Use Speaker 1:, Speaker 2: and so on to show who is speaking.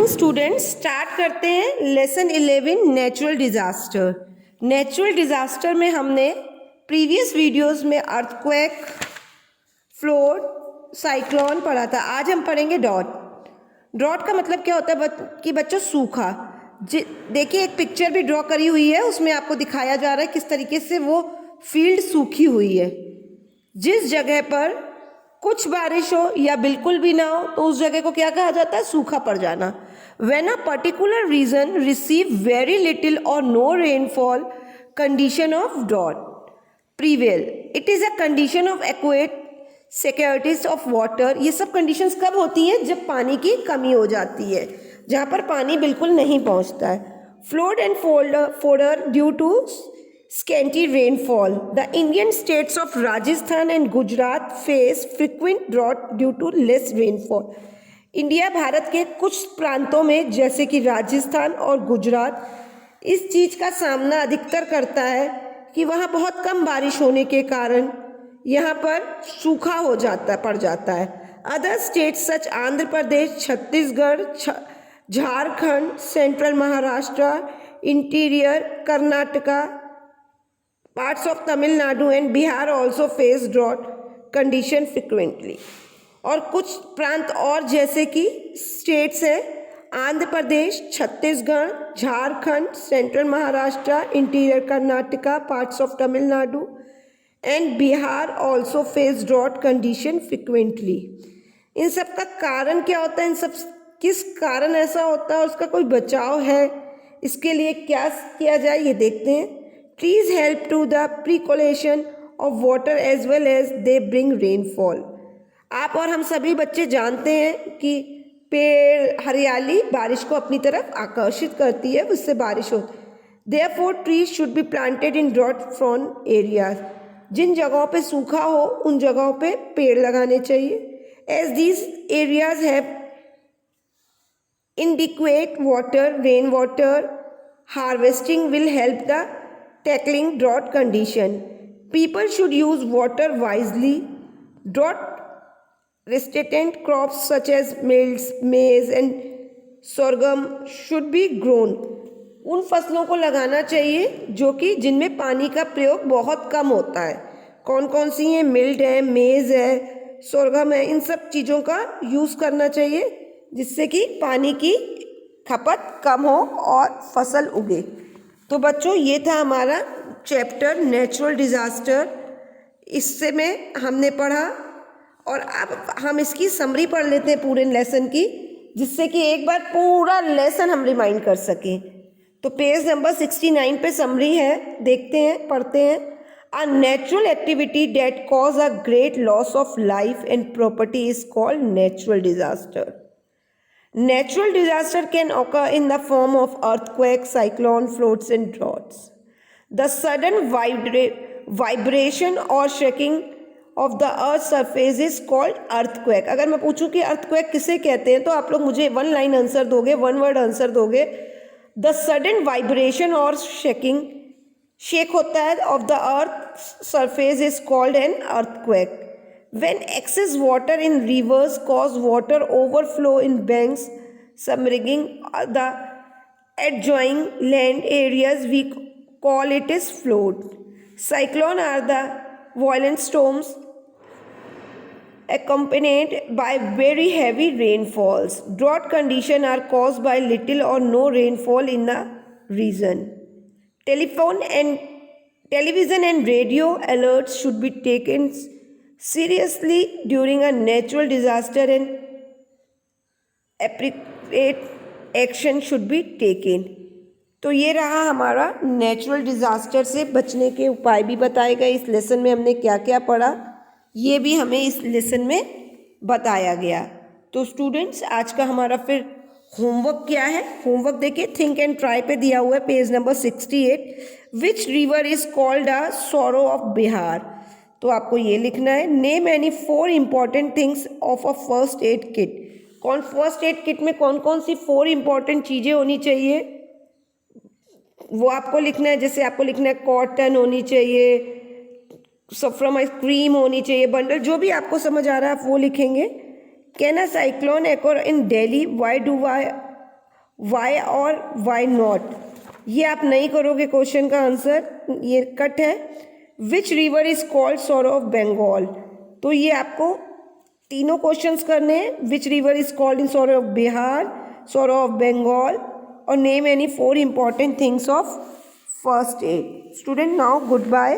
Speaker 1: Students, start करते हैं lesson 11 natural disaster. Natural disaster में हमने प्रीवियस वीडियोस में अर्थक्वेक, फ्लोड, साइक्लोन पढ़ा था। आज हम पढ़ेंगे ड्रॉट। ड्रॉट का मतलब क्या होता है कि बच्चों सूखा। देखिए एक पिक्चर भी ड्रॉ करी हुई है, उसमें आपको दिखाया जा रहा है किस तरीके से वो फील्ड सूखी हुई है। जिस जगह पर कुछ बारिश हो या बिल्कुल भी ना हो तो उस जगह को क्या कहा जाता है? सूखा पड़ जाना। When a particular region receive very little और no rainfall, condition of drought prevail. It is a condition of adequate securities of water. ये सब कंडीशंस कब होती हैं? जब पानी की कमी हो जाती है, जहाँ पर पानी बिल्कुल नहीं पहुँचता है। Flood and fodder due to scanty rainfall. The Indian states of Rajasthan and Gujarat face frequent drought due to less rainfall. India Bharat के कुछ प्रांतों में जैसे कि राजस्थान और गुजरात इस चीज़ का सामना अधिकतर करता है कि वहाँ बहुत कम बारिश होने के कारण यहाँ पर सूखा पड़ जाता है। Other states such Andhra Pradesh, Chhattisgarh, Jharkhand, central Maharashtra, interior Karnataka, parts of Tamil Nadu and Bihar also face drought condition frequently. और कुछ प्रांत और जैसे कि स्टेट्स हैं Andhra Pradesh, Chhattisgarh, Jharkhand, central Maharashtra, interior Karnataka, parts of Tamil Nadu and Bihar also face drought condition frequently. इन सब का कारण क्या होता है? इन सब किस कारण ऐसा होता है और उसका कोई बचाव है? इसके लिए क्या किया जाए ये देखते हैं। Trees help to the percolation of water as well as they bring rainfall. आप और हम सभी बच्चे जानते हैं कि पेड़, हरियाली बारिश को अपनी तरफ आकर्षित करती है, उससे बारिश होती है। Therefore, trees should be planted in drought-prone areas. जिन जगहों पे सूखा हो उन जगहों पे पेड़ लगाने चाहिए। As these areas have inadequate water, rainwater harvesting will help the tackling drought condition. People should use water wisely. Drought resistant crops such as maize and sorghum should be grown. उन फसलों को लगाना चाहिए जो कि जिनमें पानी का प्रयोग बहुत कम होता है। कौन कौन सी हैं? मिल्ट है, मेज है, सोरगम है। इन सब चीज़ों का यूज़ करना चाहिए जिससे कि पानी की खपत कम हो और फसल उगे। तो बच्चों ये था हमारा चैप्टर नेचुरल डिज़ास्टर। इससे में हमने पढ़ा और अब हम इसकी समरी पढ़ लेते हैं पूरे लेसन की, जिससे कि एक बार पूरा लेसन हम रिमाइंड कर सकें। तो पेज नंबर 69 पे समरी है, देखते हैं, पढ़ते हैं। A natural activity that cause a great loss of life and property is called natural disaster. Natural disaster can occur in the form of earthquake, cyclone, floods and droughts. The sudden vibration or shaking of the earth's surface is called earthquake. अगर मैं पूछूं कि earthquake किसे कहते हैं तो आप लोग मुझे वन लाइन आंसर दोगे, वन वर्ड आंसर दोगे। The sudden vibration or shaking, shake होता है of the earth's surface is called an earthquake. When excess water in rivers cause water overflow in banks, submerging the adjoining land areas, we call it as flood. Cyclone are the violent storms accompanied by very heavy rainfalls. Drought conditions are caused by little or no rainfall in the region. Television and radio alerts should be taken seriously during a natural disaster and appropriate action should be taken. तो ये रहा हमारा natural disaster से बचने के उपाय भी बताए गए। इस लेसन में हमने क्या क्या पढ़ा ये भी हमें इस लेसन में बताया गया। तो स्टूडेंट्स आज का हमारा फिर होमवर्क क्या है? होमवर्क देखिए, थिंक एंड ट्राई पे दिया हुआ है page number 68। Which river is called a sorrow of Bihar? तो आपको ये लिखना है। Name any 4 important things of a first aid kit. First aid kit में कौन कौन सी 4 इम्पॉर्टेंट चीज़ें होनी चाहिए वो आपको लिखना है। जैसे आपको लिखना है कॉटन होनी चाहिए, सफ्रमाइज क्रीम होनी चाहिए, बंडल, जो भी आपको समझ आ रहा है आप वो लिखेंगे। Can a cyclone occur in Delhi? Why और वाई नॉट, ये आप नहीं करोगे क्वेश्चन का आंसर, ये कट है। Which river is called sorrow of Bengal, तो ये आपको तीनों क्वेश्चंस करने हैं। Which river is called in sorrow of Bihar, sorrow of Bengal, और name any 4 important things of first aid. Student, now good bye.